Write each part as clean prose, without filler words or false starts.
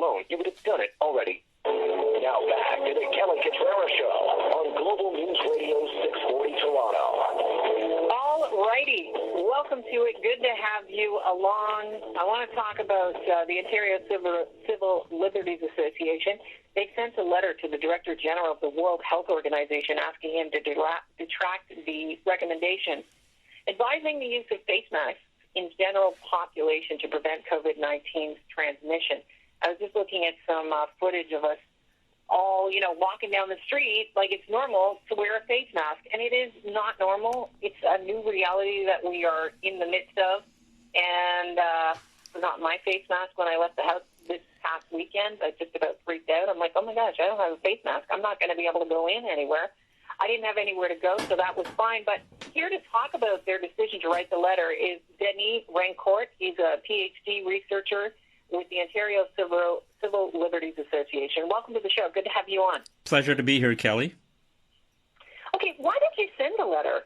phone, you would have done it already. Now back to the Kelly Cutrara Show on Global News Radio 640 Toronto. All righty. Welcome to it. Good to have you along. I want to talk about the Ontario Civil Liberties Association. They sent a letter to the Director General of the World Health Organization asking him to detract the recommendation advising the use of face masks in general population to prevent COVID-19's transmission. I was just looking at some footage of us all, walking down the street like it's normal to wear a face mask. And it is not normal. It's a new reality that we are in the midst of. And not my face mask when I left the house this past weekend. I just about freaked out. I'm like, oh my gosh, I don't have a face mask. I'm not going to be able to go in anywhere. I didn't have anywhere to go, so that was fine. But here to talk about their decision to write the letter is Denis Rancourt. He's a PhD researcher with the Ontario Civil Liberties Association. Welcome to the show. Good to have you on. Pleasure to be here, Kelly. Okay, why did you send a letter?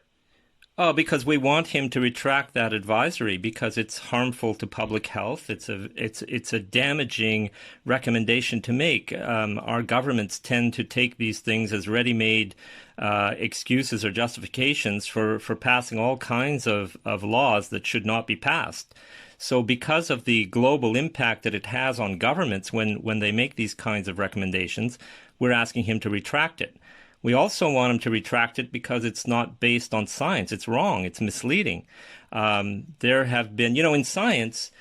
Oh, because we want him to retract that advisory because it's harmful to public health. It's a damaging recommendation to make. Our governments tend to take these things as ready-made excuses or justifications for passing all kinds of laws that should not be passed. So because of the global impact that it has on governments when they make these kinds of recommendations, we're asking him to retract it. We also want him to retract it because it's not based on science. It's wrong. It's misleading. There have been, in science,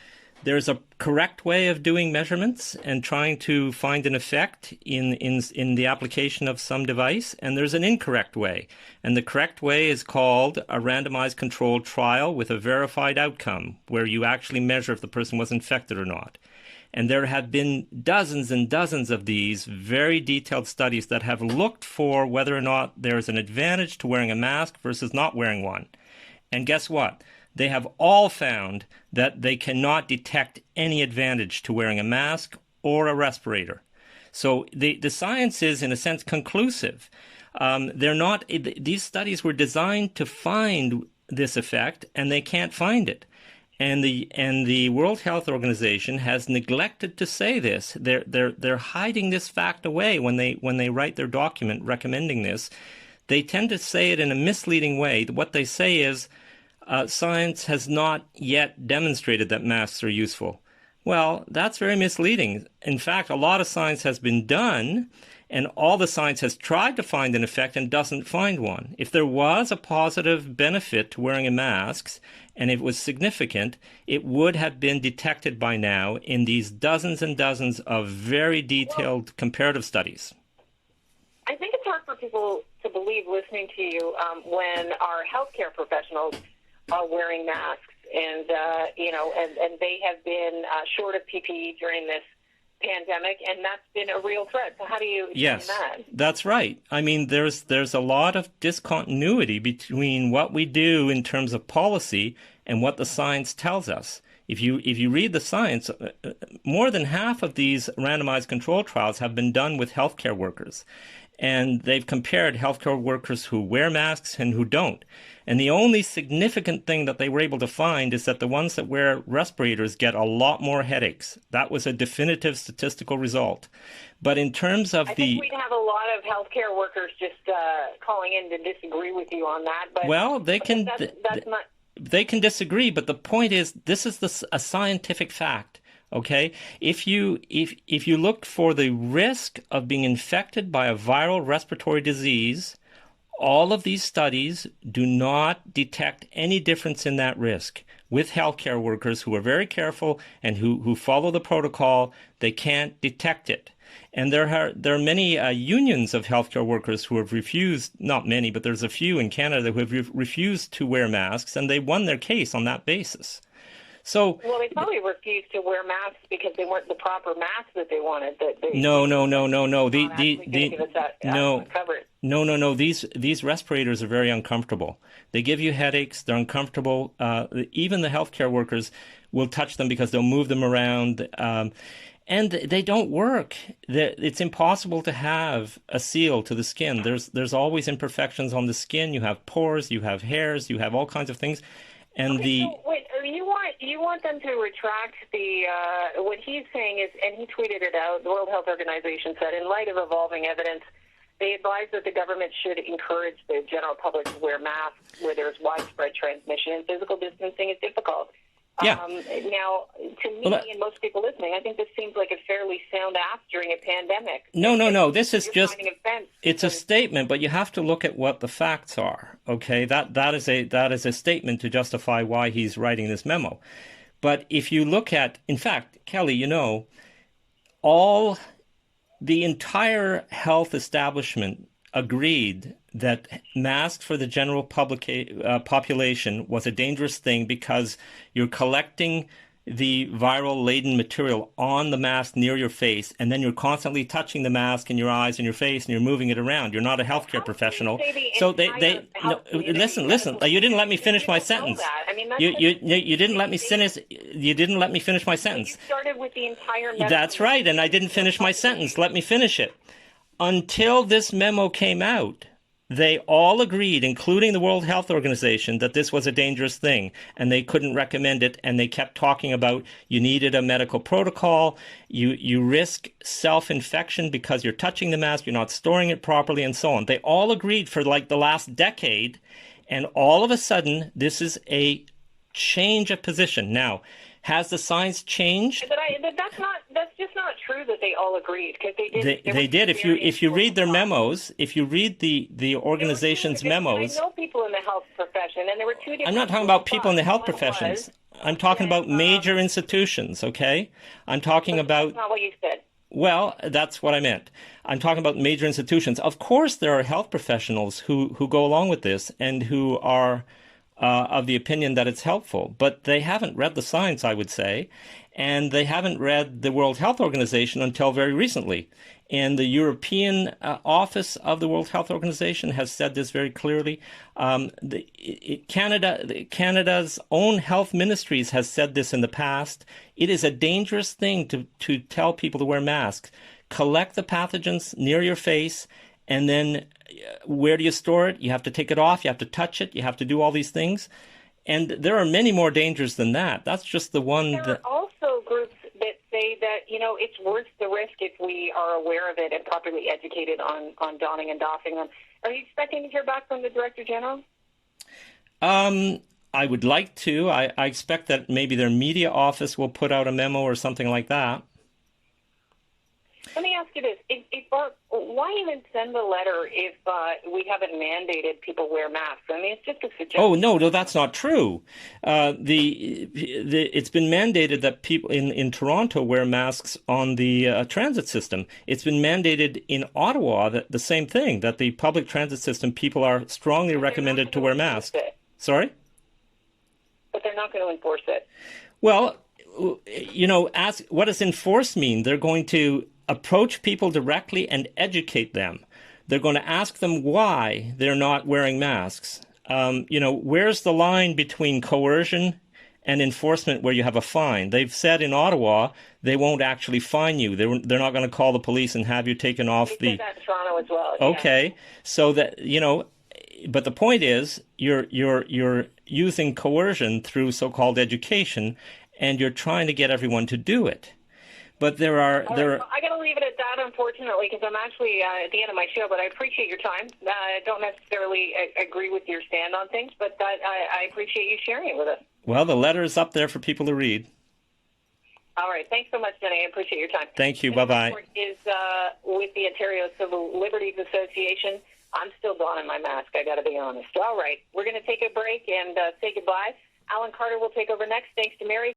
there's a correct way of doing measurements and trying to find an effect in the application of some device, and there's an incorrect way. And the correct way is called a randomized controlled trial with a verified outcome, where you actually measure if the person was infected or not. And there have been dozens and dozens of these very detailed studies that have looked for whether or not there is an advantage to wearing a mask versus not wearing one. And guess what? They have all found that they cannot detect any advantage to wearing a mask or a respirator. So the science is, in a sense, conclusive. These studies were designed to find this effect, and they can't find it. And the World Health Organization has neglected to say this. They're hiding this fact away when they write their document recommending this. They tend to say it in a misleading way. What they say is science has not yet demonstrated that masks are useful. Well, that's very misleading. In fact, a lot of science has been done, and all the science has tried to find an effect and doesn't find one. If there was a positive benefit to wearing a mask, and it was significant, it would have been detected by now in these dozens and dozens of very detailed comparative studies. I think it's hard for people to believe listening to you when our healthcare professionals are wearing masks and they have been short of PPE during this pandemic, and that's been a real threat. So how do you explain that? Yes, that's right. I mean, there's a lot of discontinuity between what we do in terms of policy and what the science tells us. If you read the science, more than half of these randomized control trials have been done with healthcare workers. And they've compared healthcare workers who wear masks and who don't. And the only significant thing that they were able to find is that the ones that wear respirators get a lot more headaches. That was a definitive statistical result. But in terms of I think we'd have a lot of healthcare workers just calling in to disagree with you on that. But well, they can. That's not. They can disagree, but the point is, this is a scientific fact. Okay, if you look for the risk of being infected by a viral respiratory disease, all of these studies do not detect any difference in that risk. With healthcare workers who are very careful and who follow the protocol, they can't detect it. And there are many unions of healthcare workers who have refused, not many, but there's a few in Canada who have refused to wear masks, and they won their case on that basis. So, well, they probably refused to wear masks because they weren't the proper masks that they wanted. No. These respirators are very uncomfortable. They give you headaches. They're uncomfortable. Even the healthcare workers will touch them because they'll move them around. And they don't work. It's impossible to have a seal to the skin. There's always imperfections on the skin. You have pores, you have hairs, you have all kinds of things. And So wait, you want them to retract the what he's saying is, and he tweeted it out. The World Health Organization said, in light of evolving evidence, they advise that the government should encourage the general public to wear masks where there's widespread transmission and physical distancing is difficult. Yeah. Now, to me and most people listening, I think this seems like a fairly sound ask during a pandemic. No. This is just, it's a statement, but you have to look at what the facts are. Okay, that is a statement to justify why he's writing this memo. But if you look at, in fact, Kelly, the entire health establishment agreed that masks for the general population was a dangerous thing because you're collecting the viral-laden material on the mask near your face, and then you're constantly touching the mask in your eyes and your face, and you're moving it around. You're not a healthcare professional. So listen. You didn't let me finish my sentence. You didn't let me finish. You didn't let me finish my sentence. You started with the entire memo. That's right, and I didn't finish my sentence. Let me finish it. Until this memo came out, they all agreed, including the World Health Organization, that this was a dangerous thing, and they couldn't recommend it, and they kept talking about you needed a medical protocol, you risk self-infection because you're touching the mask, you're not storing it properly, and so on. They all agreed for like the last decade, and all of a sudden, this is a change of position. Now, has the science changed? But that's just not true that they all agreed, because they did. They did. If you read their memos, if you read the organization's memos. I know people in the health profession, and there were two different. I'm not talking about people in the health professions. I'm talking about major institutions. Okay, I'm talking about. That's not what you said. Well, that's what I meant. I'm talking about major institutions. Of course, there are health professionals who go along with this and who are of the opinion that it's helpful, but they haven't read the science, I would say, and they haven't read the World Health Organization until very recently. And the European office of the World Health Organization has said this very clearly. Canada's own health ministries has said this in the past. It is a dangerous thing to tell people to wear masks. Collect the pathogens near your face, and then where do you store it? You have to take it off. You have to touch it. You have to do all these things. And there are many more dangers than that. That's just the one. There are also groups that say that, it's worth the risk if we are aware of it and properly educated on donning and doffing them. Are you expecting to hear back from the Director General? I would like to. I expect that maybe their media office will put out a memo or something like that. Let me ask you this. Why even send the letter if we haven't mandated people wear masks? I mean, it's just a suggestion. Oh, no, that's not true. It's been mandated that people in Toronto wear masks on the transit system. It's been mandated in Ottawa, the same thing, that the public transit system, people are strongly recommended to wear masks. Sorry? But they're not going to enforce it. Well, what does enforce mean? They're going to approach people directly and educate them. They're going to ask them why they're not wearing masks. Where's the line between coercion and enforcement where you have a fine? They've said in Ottawa they won't actually fine you. They're not going to call the police and have you taken off the. Said that in Toronto as well. Okay, yeah. So that but the point is you're using coercion through so-called education, and you're trying to get everyone to do it. But there are. I got to leave it at that, unfortunately, because I'm actually at the end of my show. But I appreciate your time. I don't necessarily agree with your stand on things, but I appreciate you sharing it with us. Well, the letter is up there for people to read. All right. Thanks so much, Denny. I appreciate your time. Thank you. Bye-bye. Is with the Ontario Civil Liberties Association. I'm still donning my mask, I got to be honest. All right. We're going to take a break and say goodbye. Alan Carter will take over next. Thanks to Mary.